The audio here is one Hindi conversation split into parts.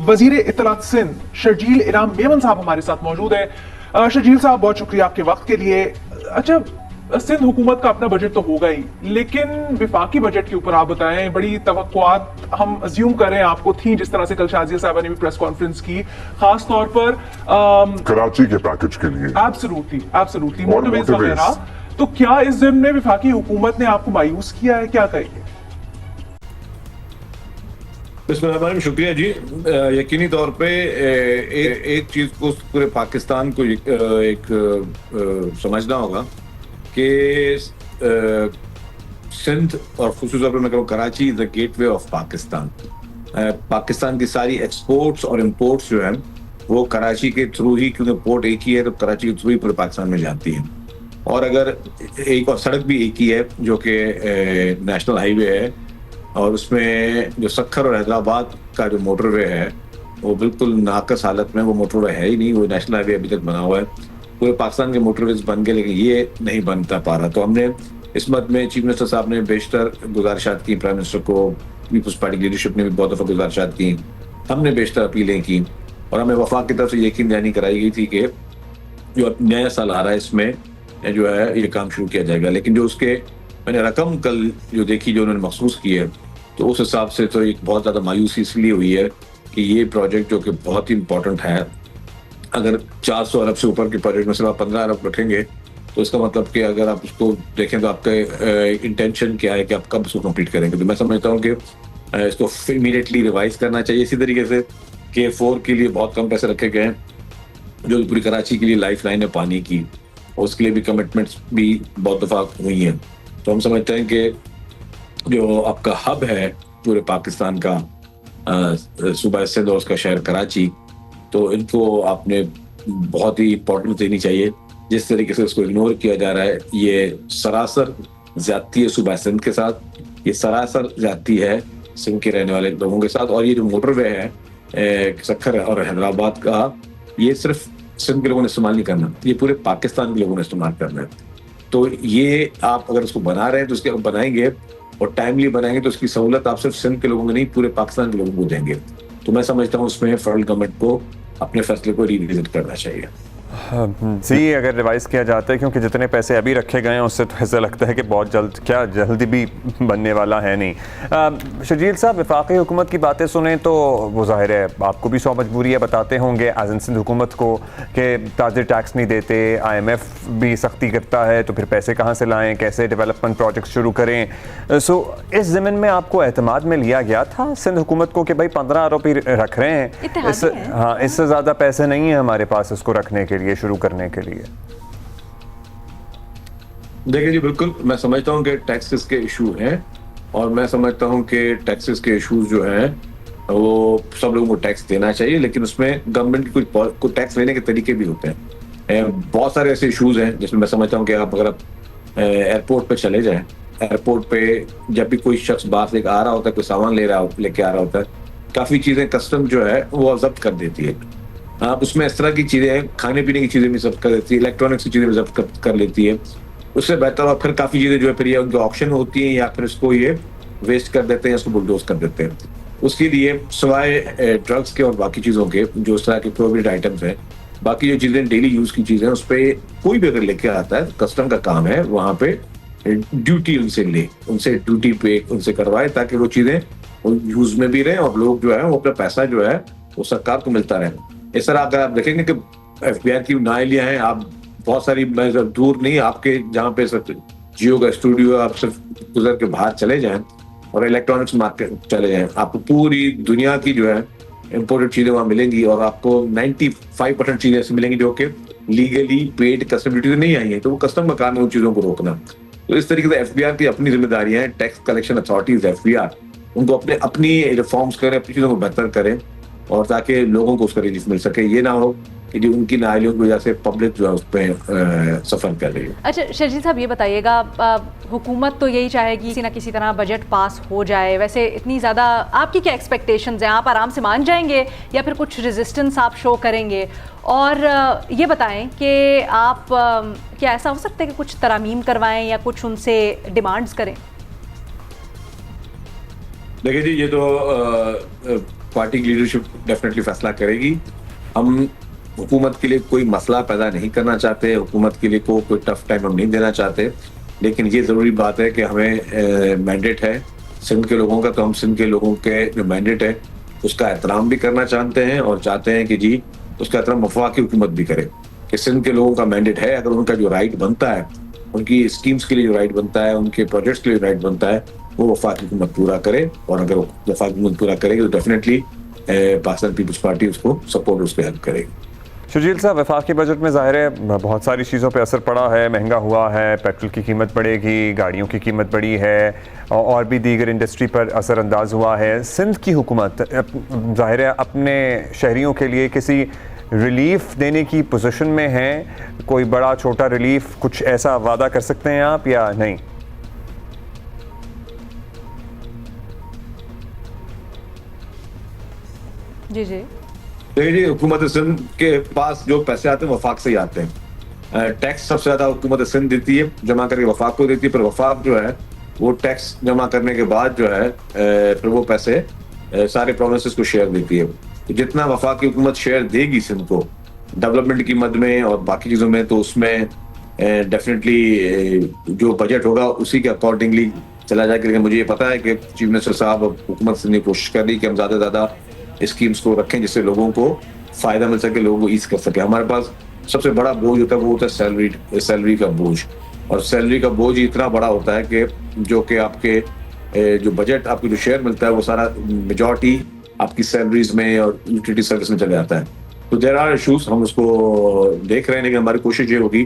वजीर इत्तलात सिंध शर्जील इनाम मेमन साहब हमारे साथ मौजूद है। शर्जील साहब, बहुत शुक्रिया आपके वक्त के लिए। अच्छा, सिंध हुकूमत का अपना बजट तो होगा ही, लेकिन विफाकी बजट के ऊपर आप बताएं। बड़ी तवक्कुआत हम अज्यूम करें आपको थी, जिस तरह से कल शाजिया साहबा ने भी प्रेस कॉन्फ्रेंस की, खास तौर पर कराची के पैकेज के लिए। एब्सोल्युटली मोटरवेज वगैरह। तो क्या इस ज़िम्न में विफाकी हुकूमत ने आपको मायूस किया है, क्या कहेंगे? बिस्मिल्लाह, शुक्रिया जी। यकीनी तौर पे एक चीज को पूरे पाकिस्तान को एक समझना होगा कि सिंध और खुसूस तौर पर मैं कहूँ Karachi is the gateway of Pakistan. Pakistan की सारी एक्सपोर्ट्स और इम्पोर्ट्स जो है वो कराची के थ्रू ही, क्योंकि पोर्ट एक ही है तो कराची के थ्रू ही पूरे पाकिस्तान में जाती है। और अगर एक और सड़क भी एक ही है जो कि नेशनल हाईवे है, और उसमें जो सखर और हैदराबाद का जो मोटरवे है वो बिल्कुल नाकस हालत में, वो मोटरवे है ही नहीं। वो नेशनल हाईवे अभी तक बना हुआ है। पूरे पाकिस्तान के मोटरवेज बन गए, लेकिन ये नहीं बनता पा रहा। तो हमने इस मद में चीफ मिनिस्टर साहब ने बेशतर गुजारिशात की, प्राइम मिनिस्टर को, पीपल्स पार्टी की लीडरशिप ने भी बहुत दफ़ा गुजारिशात की, हमने बेशतर अपीलें की, और हमें वफाक की तरफ से यकीन दहानी कराई गई थी कि जो नया साल आ रहा है इसमें जो है ये काम शुरू किया जाएगा। लेकिन जो उसके मैंने रकम कल जो देखी, जो उन्होंने महसूस की है, तो उस हिसाब से तो एक बहुत ज़्यादा मायूसी इसलिए हुई है कि ये प्रोजेक्ट जो कि बहुत ही इंपॉर्टेंट है, अगर 400 अरब से ऊपर के प्रोजेक्ट में सिर्फ आप 15 अरब रखेंगे तो इसका मतलब कि अगर आप उसको देखें तो आपका इंटेंशन क्या है कि आप कब उसको कंप्लीट करेंगे। तो मैं समझता हूँ कि इसको इमीडिएटली रिवाइज करना चाहिए। इसी तरीके से K4 के लिए बहुत कम पैसे रखे गए हैं, जो पूरी कराची के लिए लाइफ लाइन है पानी की, उसके लिए भी कमिटमेंट्स भी बहुत दफ़ा हुई हैं। तो हम समझते हैं कि जो आपका हब है पूरे पाकिस्तान का, सूबा सिंध और उसका शहर कराची, तो इनको आपने बहुत ही इंपॉर्टेंस देनी चाहिए। जिस तरीके से उसको इग्नोर किया जा रहा है, ये सरासर ज्यादती है सूबा सिंध के साथ, ये सरासर ज्यादती है सिंध के रहने वाले लोगों के साथ। और ये जो मोटरवे है सखर और हैदराबाद का, ये सिर्फ सिंध के लोगों ने इस्तेमाल नहीं करना, ये पूरे पाकिस्तान के लोगों ने इस्तेमाल करना है। तो ये आप अगर उसको बना रहे हैं तो उसके बनाएंगे और टाइमली बनाएंगे तो उसकी सहूलत आप सिर्फ सिंध के लोगों को नहीं, पूरे पाकिस्तान के लोगों को देंगे। तो मैं समझता हूँ उसमें फेडरल गवर्नमेंट को अपने फैसले को रिविजिट करना चाहिए। जी, अगर रिवाइज़ किया जाता है, क्योंकि जितने पैसे अभी रखे गए हैं उससे तो ऐसा लगता है कि बहुत जल्दी भी बनने वाला है नहीं। शर्जील साहब, वफाकी हुकूमत की बातें सुने तो वो ज़ाहिर है आपको भी सौ मजबूरी है, बताते होंगे एज सिंध हुकूमत को कि ताज़े टैक्स नहीं देते, IMF भी सख्ती करता है, तो फिर पैसे कहाँ से लाएँ, कैसे डेवलपमेंट प्रोजेक्ट शुरू करें। सो इस ज़मीन में आपको एतमाद में लिया गया था सिंध हुकूमत को कि भाई 15 अरब ही रख रहे हैं, इससे ज़्यादा पैसे नहीं है हमारे पास इसको रखने के लिए, शुरू करने के लिए? देखिए जी, बिल्कुल मैं समझता हूँ कि टैक्सेस के इशू हैं, और मैं समझता हूँ कि टैक्सेस के इशूज जो हैं वो सब लोगों को टैक्स देना चाहिए, लेकिन उसमें गवर्नमेंट के कुछ टैक्स लेने के तरीके भी होते हैं। बहुत सारे ऐसे इशूज हैं जिसमें मैं समझता हूँ कि आप अगर एयरपोर्ट पे चले जाएं, एयरपोर्ट पे जब भी कोई शख्स बाहर से आ रहा होता है, कोई सामान लेके आ रहा होता है, काफ़ी चीज़ें कस्टम जो है वो जब्त कर देती है। उसमें इस तरह की चीज़ें, खाने पीने की चीज़ें भी जब्त कर देती है, इलेक्ट्रॉनिक्स की चीज़ें भी जब्त कर लेती है। उससे बेहतर और फिर काफ़ी चीज़ें जो है फिर ये उनकी ऑक्शन होती हैं, या फिर इसको ये वेस्ट कर देते हैं, इसको बुलडोज कर देते हैं। उसके लिए सिवाय ड्रग्स के और बाकी चीज़ों के जो इस तरह के प्रोहिबिटेड आइटम्स हैं, बाकी जो चीज़ें डेली यूज़ की चीज़ें, उस पर कोई भी अगर लेके आता है, कस्टम का काम है वहाँ पे ड्यूटी उनसे ड्यूटी पे उनसे करवाए, ताकि वो चीज़ें यूज़ में भी रहें और लोग जो है वो अपना पैसा जो है वो सरकार को मिलता रहे। इस तरह अगर आप देखेंगे कि FBI की नालियाँ हैं, आप बहुत सारी, मैं दूर नहीं, आपके जहाँ पे जियो का स्टूडियो, आप सिर्फ गुजर के बाहर चले जाएं और इलेक्ट्रॉनिक्स मार्केट चले जाएं, आपको पूरी दुनिया की जो है इम्पोर्टेड चीज़ें वहाँ मिलेंगी, और आपको 95% चीज़ें ऐसी मिलेंगी जो कि लीगली पेड कस्टम ड्यूटी से नहीं आई है। तो वो कस्टम का काम है उन चीज़ों को रोकना। तो इस तरीके से FBI की अपनी जिम्मेदारियाँ हैं, टैक्स कलेक्शन अथॉरिटीज FBR, उनको अपनी रिफॉर्म्स करें, अपनी चीज़ों को बेहतर करें, और ताकि लोगों को उसका रिलीफ मिल सके। ये ना हो कि जो उनकी नालियों की वजह से पब्लिक जो है उस पर सफ़र कर रही है। अच्छा शर्जील साहब, ये बताइएगा, हुकूमत तो यही चाहेगी किसी ना किसी तरह बजट पास हो जाए, वैसे इतनी ज़्यादा आपकी क्या एक्सपेक्टेशंस हैं? आप आराम से मान जाएंगे या फिर कुछ रेजिस्टेंस आप शो करेंगे? और ये बताएं कि आप क्या ऐसा हो सकता है कि कुछ तरामीम करवाएं या कुछ उनसे डिमांड्स करें? देखिए जी, ये तो पार्टी की लीडरशिप डेफिनेटली फैसला करेगी। हम हुकूमत के लिए कोई मसला पैदा नहीं करना चाहते, हुकूमत के लिए कोई टफ टाइम हम नहीं देना चाहते, लेकिन ये ज़रूरी बात है कि हमें मैंडेट है सिंध के लोगों का, तो हम सिंध के लोगों के जो मैंडेट है उसका एहतराम भी करना चाहते हैं और चाहते हैं कि जी उसका एहतराम वफाकी हुकूमत भी करे कि सिंध के लोगों का मैंडेट है, अगर उनका जो राइट बनता है, उनकी स्कीम्स के लिए जो राइट बनता है, उनके प्रोजेक्ट्स के लिए राइट बनता है, वो वफाकी हुकूमत पूरा करे। और अगर वफाकी हुकूमत पूरा करेगी तो डेफिनेटली पाकिस्तान पीपल्स पार्टी उसको सपोर्ट, उसको हेल्प करेगी। शर्जील साहब, वफाकी बजट में ज़ाहिर है बहुत सारी चीज़ों पे असर पड़ा है, महंगा हुआ है, पेट्रोल की कीमत बढ़ेगी, गाड़ियों की कीमत बढ़ी है और भी दीगर इंडस्ट्री पर असरअंदाज हुआ है। सिंध की हुकूमत ज़ाहिर है अपने शहरियों के लिए किसी रिलीफ देने की पोजीशन में है, कोई बड़ा छोटा रिलीफ कुछ ऐसा वादा कर सकते हैं आप या नहीं? जी जी देखिए जी, हुकूमत सिंध के पास जो पैसे आते हैं वफाक से ही आते हैं। टैक्स सबसे ज्यादा हुकूमत सिंध देती है, जमा करके वफाक को देती है, पर वफाक जो है वो टैक्स जमा करने के बाद जो है फिर वो पैसे सारे प्रोविंसेस को शेयर देती है। तो जितना वफाक की हुकूमत शेयर देगी सिंध को डेवलपमेंट की मद में और बाकी चीजों में, तो उसमें डेफिनेटली जो बजट होगा उसी के अकॉर्डिंगली चला जाएगा। लेकिन मुझे ये पता है कि चीफ मिनिस्टर साहब हुकूमत सिंध ने कोशिश कर रही कि हम ज्यादा से ज्यादा स्कीम्स को रखें जिससे लोगों को फायदा मिल सके, लोगों को ईज कर सके। हमारे पास सबसे बड़ा बोझ होता है वो होता है सैलरी का बोझ, और सैलरी का बोझ इतना बड़ा होता है कि जो कि आपके जो बजट आपको जो शेयर मिलता है वो सारा मेजॉरिटी आपकी सैलरीज में और यूटिलिटी सर्विस में चले जाता है। तो देयर आर इशूज, हम उसको देख रहे हैं, लेकिन हमारी कोशिश ये होगी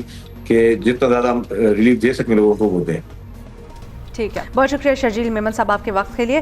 कि जितना ज्यादा हम रिलीफ दे सकें लोगों को वो दें। ठीक है, बहुत शुक्रिया शर्जील मेमन साहब आपके वक्त के लिए।